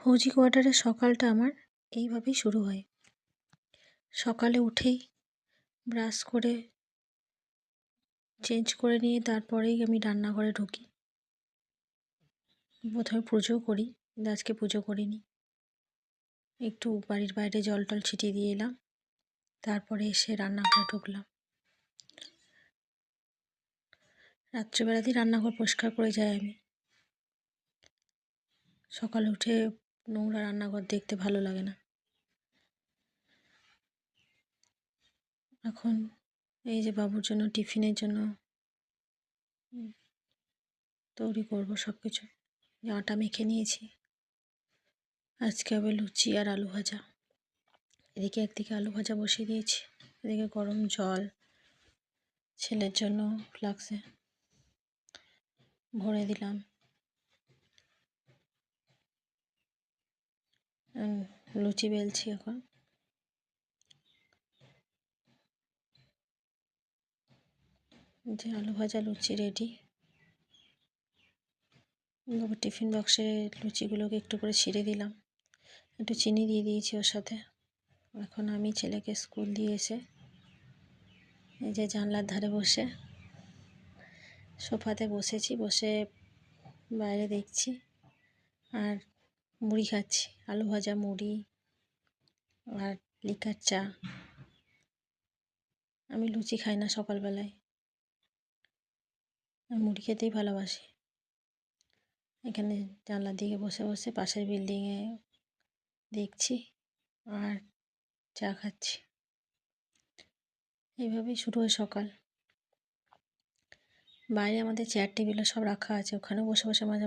ফৌজি কোয়ার্টারের সকালটা আমার এইভাবেই শুরু হয়। সকালে উঠেই ব্রাশ করে চেঞ্জ করে নিয়ে তারপরেই আমি রান্নাঘরে ঢুকি। প্রথমে পুজো করি, কিন্তু আজকে পুজো করিনি। একটু বাড়ির বাইরে জল টল ছিটিয়ে দিয়ে এলাম, তারপরে এসে রান্নাঘরে ঢুকলাম। রাত্রেবেলাতেই রান্নাঘর পরিষ্কার করে যাই আমি। সকালে উঠে নোংরা রান্নাঘর দেখতে ভালো লাগে না। এখন এই যে বাবুর জন্য টিফিনের জন্য তৈরি করবো সব কিছু। আটা মেখে নিয়েছি, আজকে হবে লুচি আর আলু ভাজা। এদিকে একদিকে আলু ভাজা বসিয়ে দিয়েছি, এদিকে গরম জল ছেলের জন্য ফ্লাক্সে ভরে দিলাম। লুচি বেলছি এখন। যে আলু ভাজা লুচি রেডি। টিফিন বক্সে লুচিগুলোকে একটু করে ছিঁড়ে দিলাম, একটু চিনি দিয়ে দিয়েছি ওর সাথে। এখন আমি ছেলেকে স্কুল দিয়ে এসে এই যে জানলার ধারে বসে সোফাতে বসেছি, বসে বাইরে দেখছি আর মুড়ি খাচ্ছি। আলু ভাজা, মুড়ি আর লিকার চা। আমি লুচি খাই না সকালবেলায়, আমি মুড়ি খেতেই ভালোবাসি। এখানে জানলার দিকে বসে বসে পাশের বিল্ডিংয়ে দেখছি আর চা খাচ্ছি। এইভাবেই শুরু হয় সকাল। বাইরে আমাদের চেয়ার টেবিলও সব রাখা আছে, ওখানেও বসে বসে মাঝে